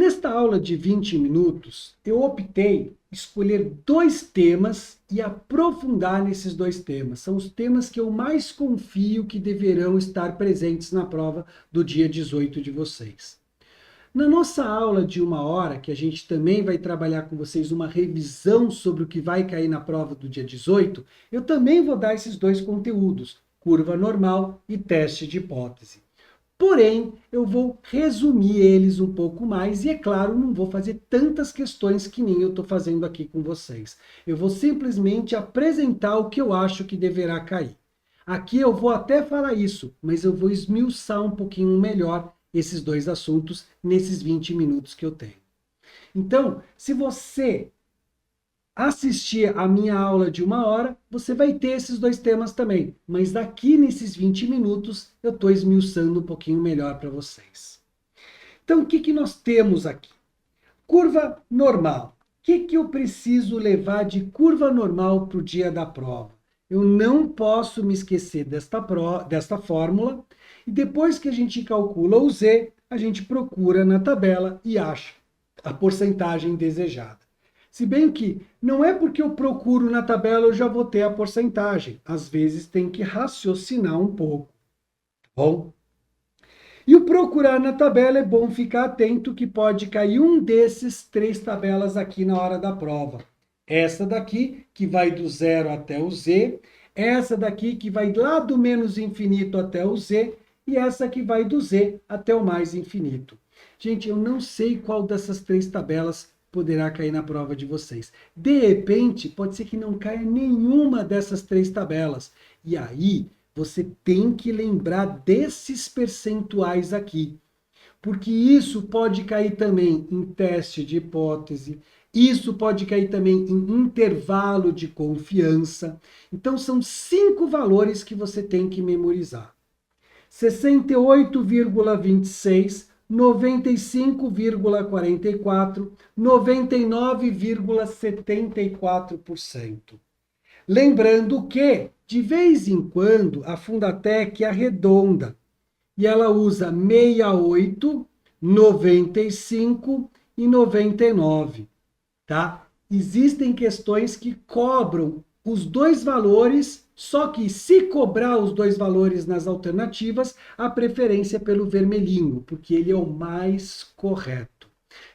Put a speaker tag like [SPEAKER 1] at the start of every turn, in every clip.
[SPEAKER 1] Nesta aula de 20 minutos, eu optei escolher 2 temas e aprofundar nesses 2 temas. São os temas que eu mais confio que deverão estar presentes na prova do dia 18 de vocês. Na nossa aula de 1 hora, que a gente também vai trabalhar com vocês uma revisão sobre o que vai cair na prova do dia 18, eu também vou dar esses 2 conteúdos, curva normal e teste de hipótese. Porém, eu vou resumir eles um pouco mais e, é claro, não vou fazer tantas questões que nem eu estou fazendo aqui com vocês. Eu vou simplesmente apresentar o que eu acho que deverá cair. Aqui eu vou até falar isso, mas eu vou esmiuçar um pouquinho melhor esses 2 assuntos nesses 20 minutos que eu tenho. Então, se você assistir a minha aula de 1 hora, você vai ter esses 2 temas também. Mas aqui nesses 20 minutos, eu estou esmiuçando um pouquinho melhor para vocês. Então, o que nós temos aqui? Curva normal. O que eu preciso levar de curva normal para o dia da prova? Eu não posso me esquecer desta fórmula. E depois que a gente calcula o Z, a gente procura na tabela e acha a porcentagem desejada. Se bem que não é porque eu procuro na tabela eu já vou ter a porcentagem. Às vezes tem que raciocinar um pouco. Bom? E o procurar na tabela é bom ficar atento que pode cair um desses 3 tabelas aqui na hora da prova. Essa daqui, que vai do 0 até o Z. Essa daqui, que vai lá do menos infinito até o Z. E essa que vai do Z até o mais infinito. Gente, eu não sei qual dessas 3 tabelas poderá cair na prova de vocês. De repente, pode ser que não caia nenhuma dessas 3 tabelas. E aí, você tem que lembrar desses percentuais aqui. Porque isso pode cair também em teste de hipótese, isso pode cair também em intervalo de confiança. Então, são 5 valores que você tem que memorizar. 68,26, 95,44, 99,74%. Lembrando que, de vez em quando, a Fundatec arredonda e ela usa 68, 95 e 99, tá? Existem questões que cobram os 2 valores, só que se cobrar os 2 valores nas alternativas, a preferência é pelo vermelhinho, porque ele é o mais correto.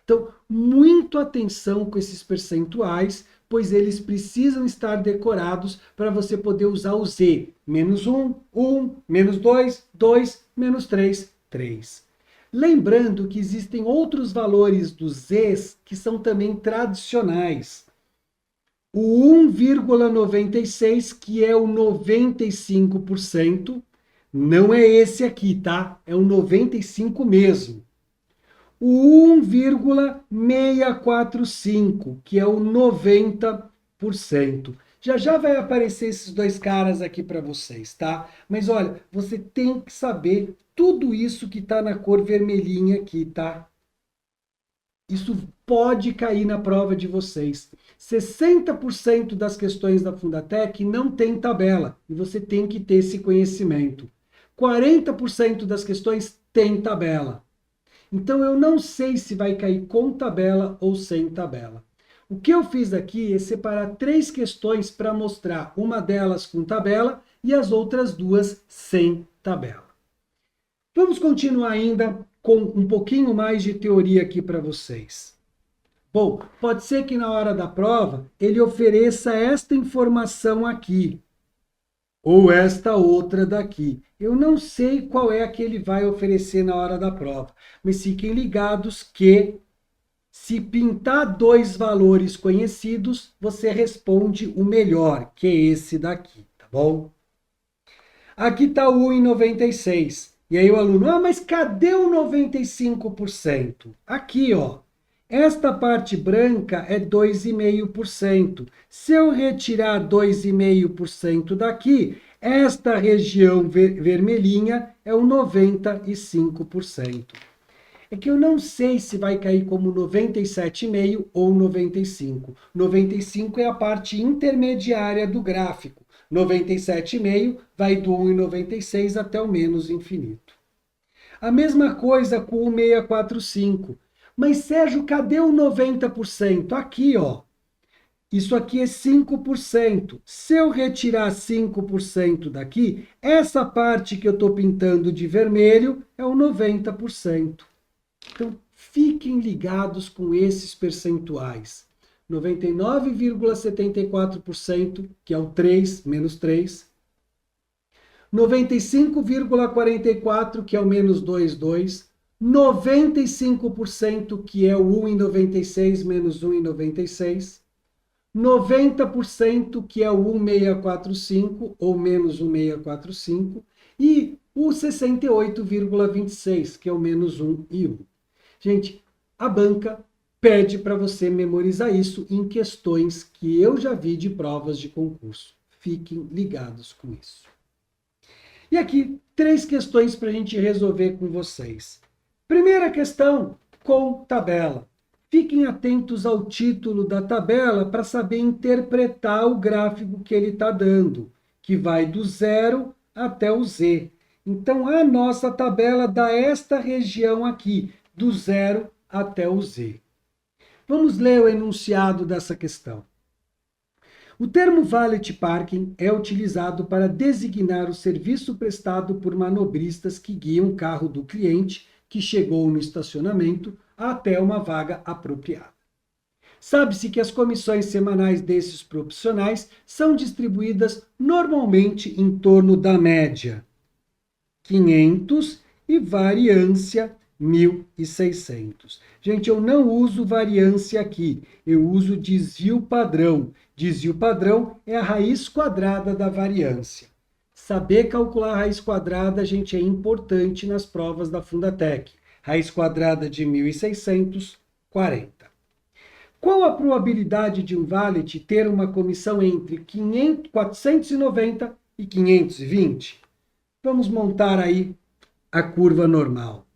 [SPEAKER 1] Então, muito atenção com esses percentuais, pois eles precisam estar decorados para você poder usar o Z. Menos 1, 1, menos 2, 2, menos 3, 3. Lembrando que existem outros valores dos Zs que são também tradicionais. O 1,96, que é o 95%, não é esse aqui, tá? É o 95 mesmo. O 1,645, que é o 90%. Já já vai aparecer esses 2 caras aqui para vocês, tá? Mas olha, você tem que saber tudo isso que está na cor vermelhinha aqui, tá? Isso pode cair na prova de vocês. 60% das questões da Fundatec não tem tabela, e você tem que ter esse conhecimento. 40% das questões tem tabela. Então, eu não sei se vai cair com tabela ou sem tabela. O que eu fiz aqui é separar 3 questões para mostrar uma delas com tabela e as outras 2 sem tabela. Vamos continuar ainda com um pouquinho mais de teoria aqui para vocês. Bom, pode ser que na hora da prova ele ofereça esta informação aqui, ou esta outra daqui. Eu não sei qual é a que ele vai oferecer na hora da prova, mas fiquem ligados que se pintar 2 valores conhecidos, você responde o melhor, que é esse daqui, tá bom? Aqui está o 1,96. E aí o aluno, mas cadê o 95%? Aqui, ó. Esta parte branca é 2,5%. Se eu retirar 2,5% daqui, esta região vermelhinha é o 95%. É que eu não sei se vai cair como 97,5% ou 95%. 95% é a parte intermediária do gráfico. 97,5% vai do 1,96 até o menos infinito. A mesma coisa com o 645. Mas, Sérgio, cadê o 90%? Aqui, ó. Isso aqui é 5%. Se eu retirar 5% daqui, essa parte que eu estou pintando de vermelho é o 90%. Então, fiquem ligados com esses percentuais. 99,74%, que é o 3 menos 3. 95,44%, que é o menos 2,2. 95%, que é o 1,96 menos 1,96. 90%, que é o 1645 ou menos 1645, e o 68,26, que é o menos 1 e 1. Gente, a banca pede para você memorizar isso em questões que eu já vi de provas de concurso. Fiquem ligados com isso. E aqui, 3 questões para a gente resolver com vocês. Primeira questão, com tabela. Fiquem atentos ao título da tabela para saber interpretar o gráfico que ele está dando, que vai do 0 até o Z. Então, a nossa tabela dá esta região aqui, do 0 até o Z. Vamos ler o enunciado dessa questão. O termo valet parking é utilizado para designar o serviço prestado por manobristas que guiam o carro do cliente que chegou no estacionamento até uma vaga apropriada. Sabe-se que as comissões semanais desses profissionais são distribuídas normalmente em torno da média 500 e variância 1.600. Gente, eu não uso variância aqui, eu uso desvio padrão. Desvio padrão é a raiz quadrada da variância. Saber calcular a raiz quadrada, gente, é importante nas provas da Fundatec. Raiz quadrada de 1.600, 40. Qual a probabilidade de um valet ter uma comissão entre 490 e 520? Vamos montar aí a curva normal.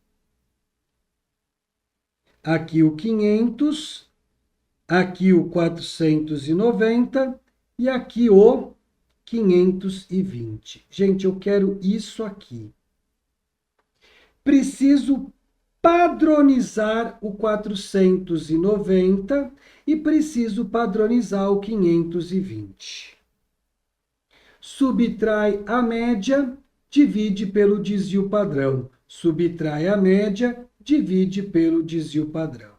[SPEAKER 1] Aqui o 500, aqui o 490 e aqui o 520. Gente, eu quero isso aqui. Preciso padronizar o 490 e preciso padronizar o 520. Subtrai a média, divide pelo desvio padrão. Subtrai a média, divide pelo desvio padrão.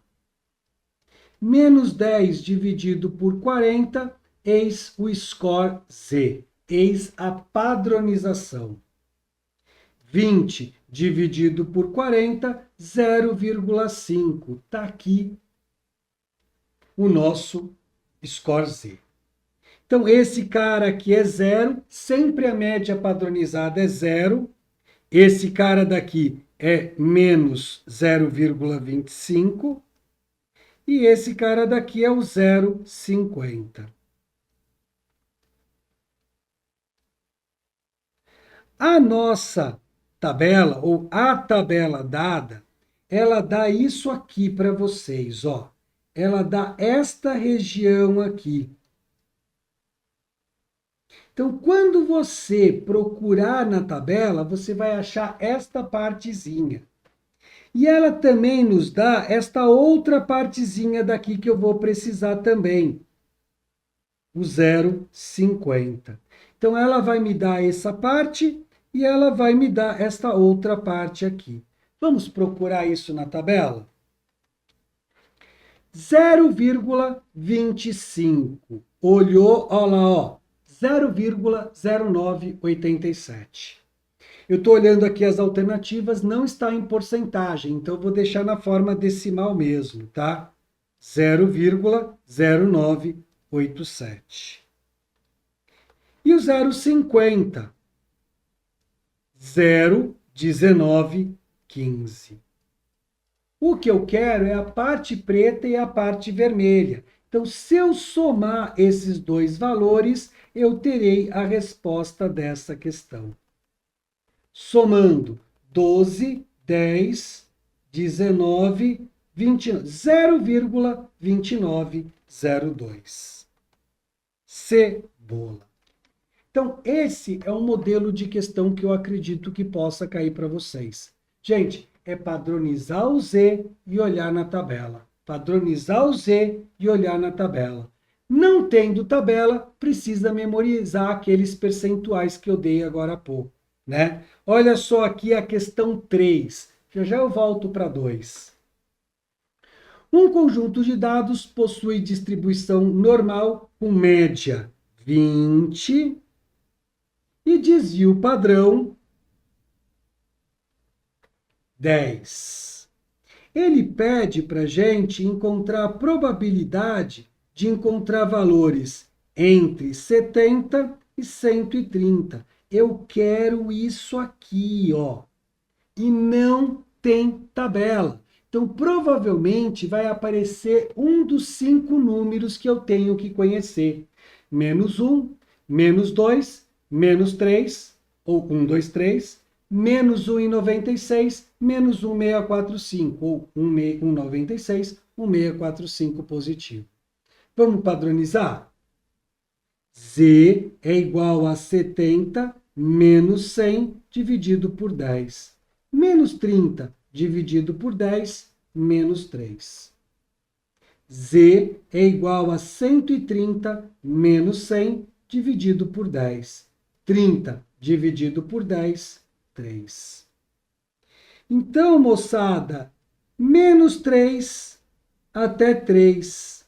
[SPEAKER 1] Menos 10 dividido por 40, eis o score Z. Eis a padronização. 20 dividido por 40, 0,5. Está aqui o nosso score Z. Então, esse cara aqui é 0, sempre a média padronizada é 0. Esse cara daqui é menos 0,25. E esse cara daqui é o 0,50. A nossa tabela, ou a tabela dada, ela dá isso aqui para vocês, ó. Ela dá esta região aqui. Então, quando você procurar na tabela, você vai achar esta partezinha. E ela também nos dá esta outra partezinha daqui que eu vou precisar também, o 0,50. Então, ela vai me dar essa parte e ela vai me dar esta outra parte aqui. Vamos procurar isso na tabela? 0,25. Olhou, olha lá, ó. 0,0987. Eu estou olhando aqui as alternativas, não está em porcentagem, então eu vou deixar na forma decimal mesmo, tá? 0,0987. E o 0,50? 0,1915. O que eu quero é a parte preta e a parte vermelha. Então, se eu somar esses dois valores, eu terei a resposta dessa questão. Somando 12, 10, 19, 20, 0,2902. Cebola. Então, esse é um modelo de questão que eu acredito que possa cair para vocês. Gente, é padronizar o Z e olhar na tabela. Padronizar o Z e olhar na tabela. Não tendo tabela, precisa memorizar aqueles percentuais que eu dei agora há pouco, né? Olha só aqui a questão 3. Já eu volto para 2. Um conjunto de dados possui distribuição normal com média 20 e desvio padrão 10. Ele pede para a gente encontrar a probabilidade de encontrar valores entre 70 e 130. Eu quero isso aqui, ó. E não tem tabela. Então, provavelmente vai aparecer um dos 5 números que eu tenho que conhecer. Menos 1, menos 2, menos 3, ou 1, 2, 3, menos 1,96, menos 1,645, ou 1,96, 1,645 positivo. Vamos padronizar? Z é igual a 70 menos 100 dividido por 10. Menos 30 dividido por 10, menos 3. Z é igual a 130 menos 100 dividido por 10. 30 dividido por 10, 3. Então, moçada, menos 3 até 3.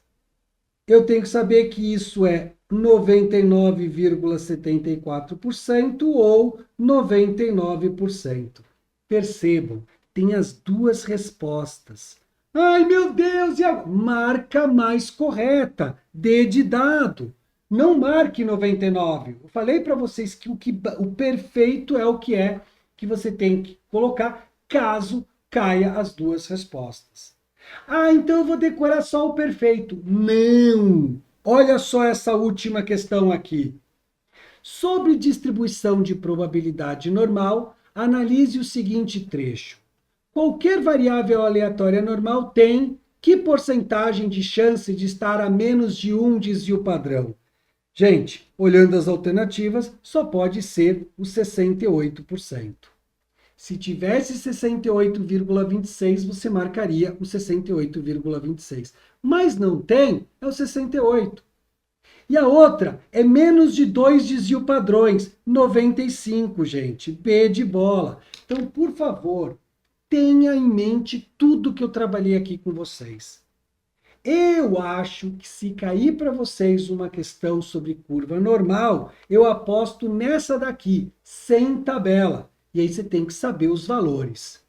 [SPEAKER 1] Eu tenho que saber que isso é 99,74% ou 99%. Percebam, tem as duas respostas. Ai, meu Deus, e a marca mais correta, D de dado. Não marque 99. Eu falei para vocês que o perfeito é o que você tem que colocar caso caia as duas respostas. Ah, então eu vou decorar só o perfeito. Não! Olha só essa última questão aqui. Sobre distribuição de probabilidade normal, analise o seguinte trecho. Qualquer variável aleatória normal tem que porcentagem de chance de estar a menos de um desvio padrão? Gente, olhando as alternativas, só pode ser o 68%. Se tivesse 68,26, você marcaria o 68,26. Mas não tem, é o 68. E a outra é menos de 2 desvio padrões, 95, gente. B de bola. Então, por favor, tenha em mente tudo que eu trabalhei aqui com vocês. Eu acho que se cair para vocês uma questão sobre curva normal, eu aposto nessa daqui, sem tabela. E aí você tem que saber os valores.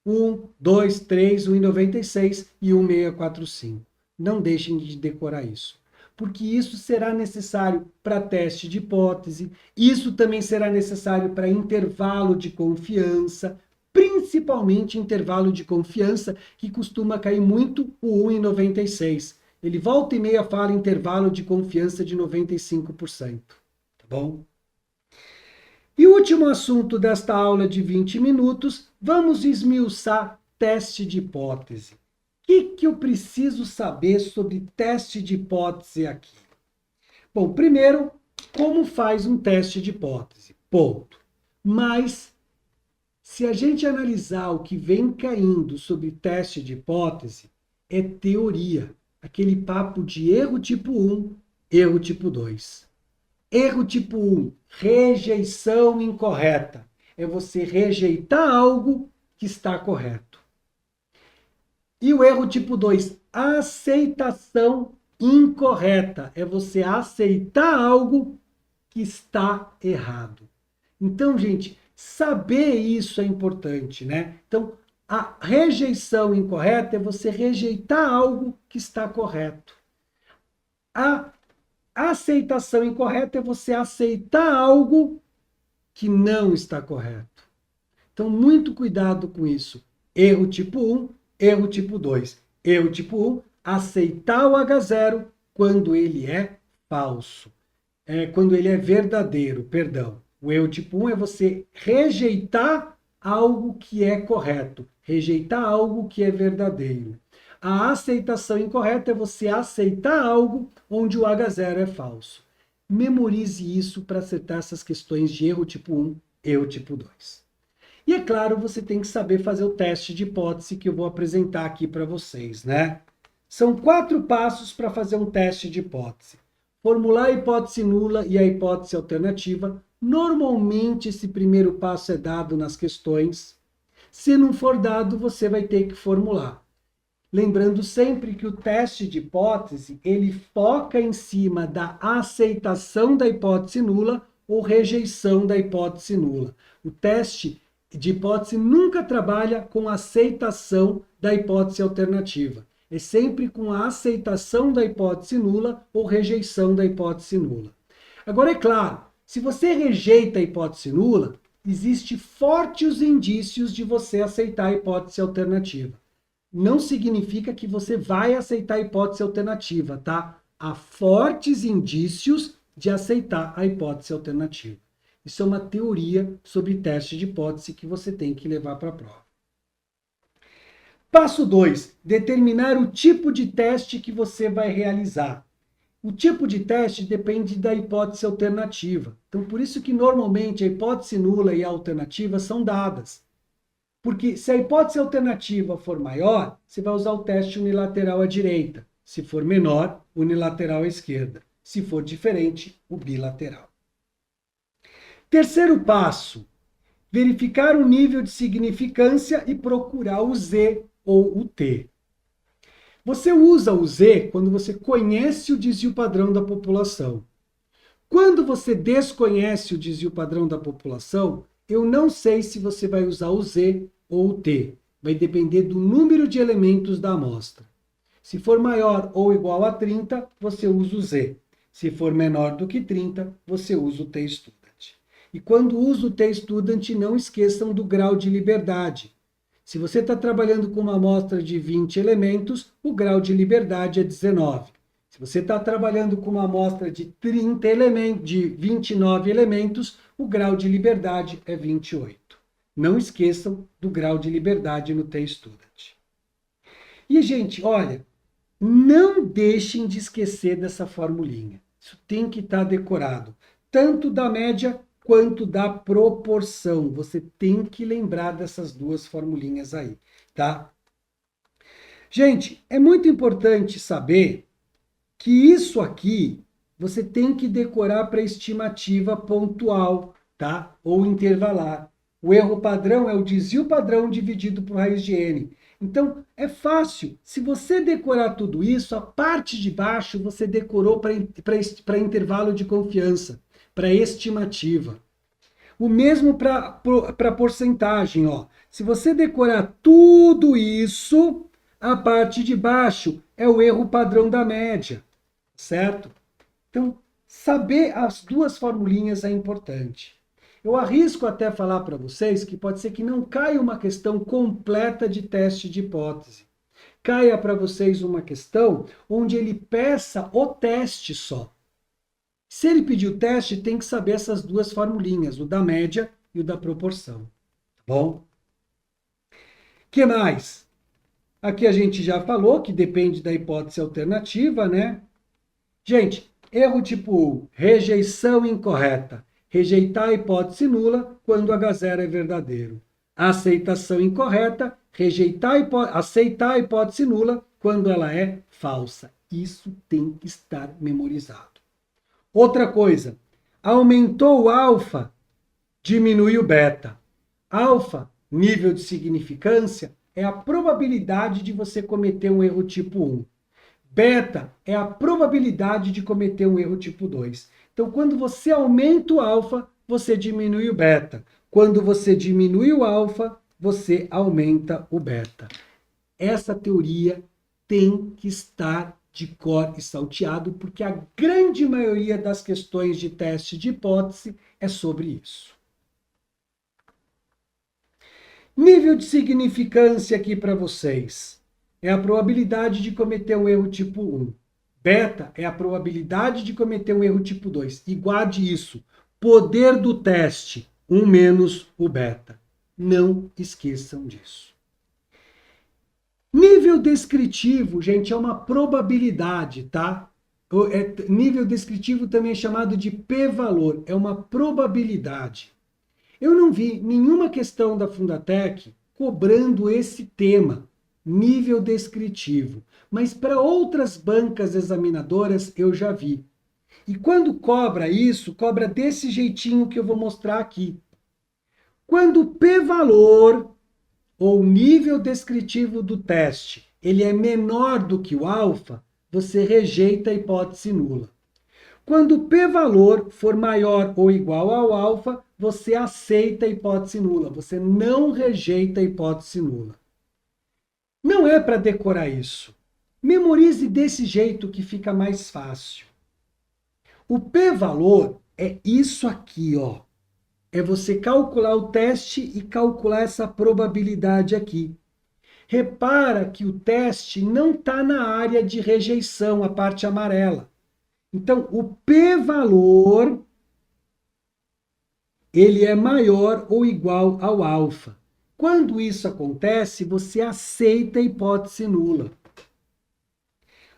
[SPEAKER 1] 1, 2, 3, 1,96 e 1,645. Não deixem de decorar isso. Porque isso será necessário para teste de hipótese, isso também será necessário para intervalo de confiança, principalmente intervalo de confiança, que costuma cair muito o 1,96. Ele volta e meia fala intervalo de confiança de 95%. Tá bom? E o último assunto desta aula de 20 minutos, vamos esmiuçar teste de hipótese. O que eu preciso saber sobre teste de hipótese aqui? Bom, primeiro, como faz um teste de hipótese? Ponto. Mas, se a gente analisar o que vem caindo sobre teste de hipótese, é teoria. Aquele papo de erro tipo 1, erro tipo 2. Erro tipo 1, rejeição incorreta. É você rejeitar algo que está correto. E o erro tipo 2, aceitação incorreta. É você aceitar algo que está errado. Então, gente, saber isso é importante, né? Então, a rejeição incorreta é você rejeitar algo que está correto. A aceitação incorreta é você aceitar algo que não está correto. Então, muito cuidado com isso. Erro tipo 1, erro tipo 2. Erro tipo 1, aceitar o H0 quando ele é falso. Quando ele é verdadeiro, perdão. O erro tipo 1 é você rejeitar algo que é correto, rejeitar algo que é verdadeiro. A aceitação incorreta é você aceitar algo onde o H0 é falso. Memorize isso para acertar essas questões de erro tipo 1, erro tipo 2. E é claro, você tem que saber fazer o teste de hipótese que eu vou apresentar aqui para vocês, né? São 4 passos para fazer um teste de hipótese. Formular a hipótese nula e a hipótese alternativa. Normalmente, esse primeiro passo é dado nas questões. Se não for dado, você vai ter que formular. Lembrando sempre que o teste de hipótese, ele foca em cima da aceitação da hipótese nula ou rejeição da hipótese nula. O teste de hipótese nunca trabalha com a aceitação da hipótese alternativa. É sempre com a aceitação da hipótese nula ou rejeição da hipótese nula. Agora, é claro, se você rejeita a hipótese nula, existem fortes indícios de você aceitar a hipótese alternativa. Não significa que você vai aceitar a hipótese alternativa, tá? Há fortes indícios de aceitar a hipótese alternativa. Isso é uma teoria sobre teste de hipótese que você tem que levar para a prova. Passo 2. Determinar o tipo de teste que você vai realizar. O tipo de teste depende da hipótese alternativa. Então, por isso que normalmente a hipótese nula e a alternativa são dadas. Porque se a hipótese alternativa for maior, você vai usar o teste unilateral à direita. Se for menor, unilateral à esquerda. Se for diferente, o bilateral. Terceiro passo, verificar o nível de significância e procurar o Z ou o T. Você usa o Z quando você conhece o desvio padrão da população. Quando você desconhece o desvio padrão da população, eu não sei se você vai usar o Z ou o T. Vai depender do número de elementos da amostra. Se for maior ou igual a 30, você usa o Z. Se for menor do que 30, você usa o T-Student. E quando usa o T-Student, não esqueçam do grau de liberdade. Se você está trabalhando com uma amostra de 20 elementos, o grau de liberdade é 19. Se você está trabalhando com uma amostra de 30 elementos, de 29 elementos, o grau de liberdade é 28. Não esqueçam do grau de liberdade no T-Student. E, gente, olha, não deixem de esquecer dessa formulinha. Isso tem que estar decorado, tanto da média quanto da proporção. Você tem que lembrar dessas duas formulinhas aí, tá? Gente, é muito importante saber que isso aqui você tem que decorar para estimativa pontual, tá? Ou intervalar. O erro padrão é o desvio padrão dividido por raiz de n. Então, é fácil. Se você decorar tudo isso, a parte de baixo você decorou para intervalo de confiança, para estimativa. O mesmo para porcentagem, ó. Se você decorar tudo isso, a parte de baixo é o erro padrão da média, certo? Então, saber as duas formulinhas é importante. Eu arrisco até falar para vocês que pode ser que não caia uma questão completa de teste de hipótese. Caia para vocês uma questão onde ele peça o teste só. Se ele pedir o teste, tem que saber essas duas formulinhas, o da média e o da proporção. Tá bom? O que mais? Aqui a gente já falou que depende da hipótese alternativa, né? Gente, erro tipo 1, rejeição incorreta. Rejeitar a hipótese nula quando H0 é verdadeiro. Aceitação incorreta, aceitar a hipótese nula quando ela é falsa. Isso tem que estar memorizado. Outra coisa, aumentou o alfa, diminui o beta. Alfa, nível de significância, é a probabilidade de você cometer um erro tipo 1. Beta é a probabilidade de cometer um erro tipo 2. Então, quando você aumenta o alfa, você diminui o beta. Quando você diminui o alfa, você aumenta o beta. Essa teoria tem que estar de cor e salteado, porque a grande maioria das questões de teste de hipótese é sobre isso. Nível de significância aqui para vocês. É a probabilidade de cometer um erro tipo 1. Beta é a probabilidade de cometer um erro tipo 2. E guarde isso. Poder do teste, 1 menos o beta. Não esqueçam disso. Nível descritivo, gente, é uma probabilidade, tá? Nível descritivo também é chamado de p-valor, é uma probabilidade. Eu não vi nenhuma questão da Fundatec cobrando esse tema, nível descritivo, mas para outras bancas examinadoras eu já vi. E quando cobra isso, cobra desse jeitinho que eu vou mostrar aqui. Quando o p-valor, ou nível descritivo do teste, ele é menor do que o alfa, você rejeita a hipótese nula. Quando o p-valor for maior ou igual ao alfa, você aceita a hipótese nula, você não rejeita a hipótese nula. Não é para decorar isso. Memorize desse jeito que fica mais fácil. O p-valor é isso aqui, ó. É você calcular o teste e calcular essa probabilidade aqui. Repara que o teste não está na área de rejeição, a parte amarela. Então, o p-valor, ele é maior ou igual ao alfa. Quando isso acontece, você aceita a hipótese nula.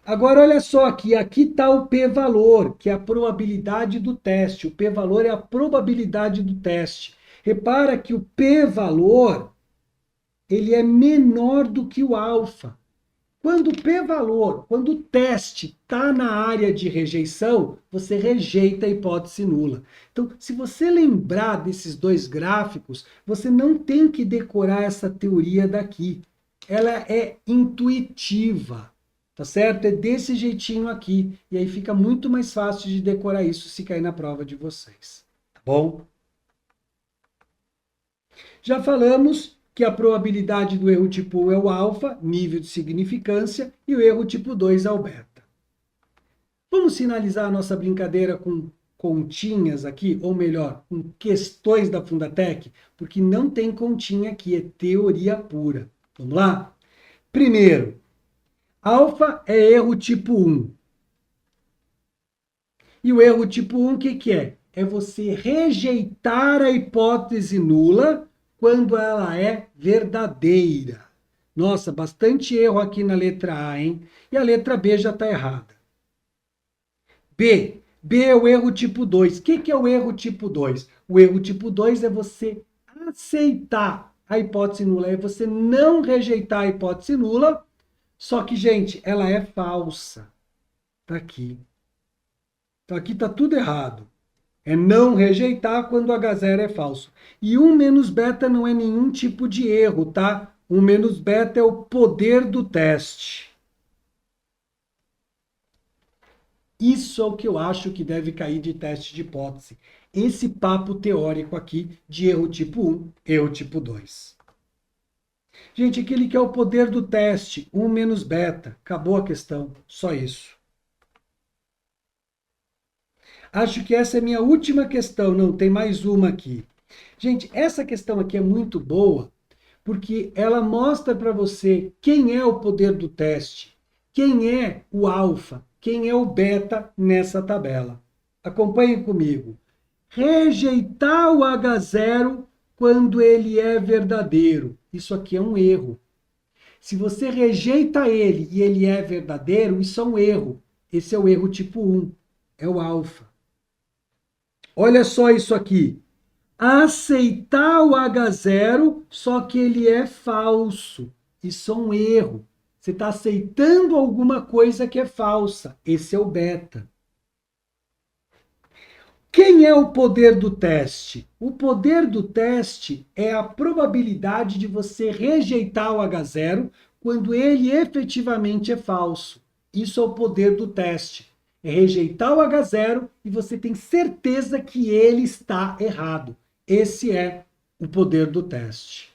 [SPEAKER 1] Agora, olha só aqui está o p-valor, que é a probabilidade do teste. O p-valor é a probabilidade do teste. Repara que o p-valor, ele é menor do que o alfa. Quando o p-valor, quando o teste está na área de rejeição, você rejeita a hipótese nula. Então, se você lembrar desses dois gráficos, você não tem que decorar essa teoria daqui. Ela é intuitiva. Tá certo? É desse jeitinho aqui. E aí fica muito mais fácil de decorar isso se cair na prova de vocês. Tá bom? Já falamos que a probabilidade do erro tipo 1 é o alfa, nível de significância, e o erro tipo 2 é o beta. Vamos finalizar a nossa brincadeira com continhas aqui, ou melhor, com questões da Fundatec, porque não tem continha aqui, é teoria pura. Vamos lá? Primeiro, alfa é erro tipo 1. E o erro tipo 1, o que é? É você rejeitar a hipótese nula quando ela é verdadeira. Nossa, bastante erro aqui na letra A, hein? E a letra B já está errada. B. B é o erro tipo 2. O que é o erro tipo 2? O erro tipo 2 é você aceitar a hipótese nula, é você não rejeitar a hipótese nula, só que, gente, ela é falsa. Tá aqui. Então aqui está tudo errado. É não rejeitar quando H0 é falso. E 1 menos beta não é nenhum tipo de erro, tá? 1 menos beta é o poder do teste. Isso é o que eu acho que deve cair de teste de hipótese. Esse papo teórico aqui de erro tipo 1, erro tipo 2. Gente, aquele que é o poder do teste, 1 menos beta. Acabou a questão. Só isso. Acho que essa é a minha última questão. Não, tem mais uma aqui. Gente, essa questão aqui é muito boa, porque ela mostra para você quem é o poder do teste, quem é o alfa, quem é o beta nessa tabela. Acompanhe comigo. Rejeitar o H0 quando ele é verdadeiro. Isso aqui é um erro. Se você rejeita ele e ele é verdadeiro, isso é um erro. Esse é o erro tipo 1, é o alfa. Olha só isso aqui. Aceitar o H0, só que ele é falso. Isso é um erro. Você está aceitando alguma coisa que é falsa. Esse é o beta. Quem é o poder do teste? O poder do teste é a probabilidade de você rejeitar o H0 quando ele efetivamente é falso. Isso é o poder do teste. É rejeitar o H0 e você tem certeza que ele está errado. Esse é o poder do teste.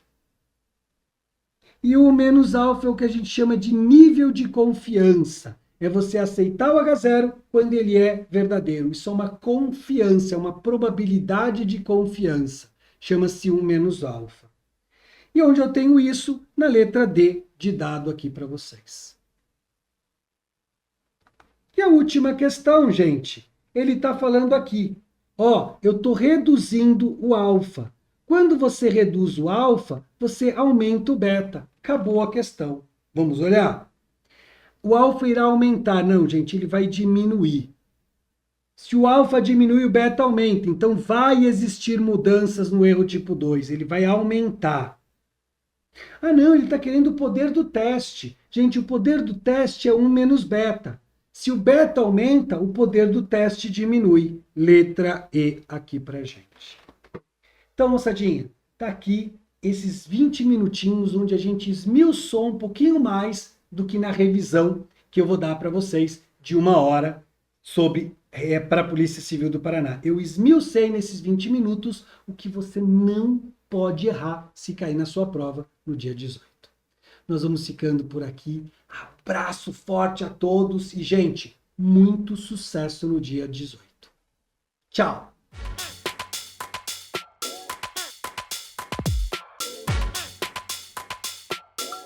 [SPEAKER 1] E o menos alfa é o que a gente chama de nível de confiança. É você aceitar o H0 quando ele é verdadeiro. Isso é uma confiança, é uma probabilidade de confiança. Chama-se 1 menos alfa. E onde eu tenho isso? Na letra D de dado aqui para vocês. E a última questão, gente, ele está falando aqui. Ó, eu estou reduzindo o alfa. Quando você reduz o alfa, você aumenta o beta. Acabou a questão. Vamos olhar? O alfa irá aumentar. Não, gente, ele vai diminuir. Se o alfa diminui, o beta aumenta. Então, vai existir mudanças no erro tipo 2. Ele vai aumentar. Ah, não, ele está querendo o poder do teste. Gente, o poder do teste é 1 menos beta. Se o beta aumenta, o poder do teste diminui. Letra E aqui pra gente. Então, moçadinha, tá aqui esses 20 minutinhos onde a gente esmiuçou um pouquinho mais do que na revisão que eu vou dar para vocês de 1 hora sobre para a Polícia Civil do Paraná. Eu esmiucei nesses 20 minutos o que você não pode errar se cair na sua prova no dia 18. Nós vamos ficando por aqui. Abraço forte a todos e, gente, muito sucesso no dia 18. Tchau!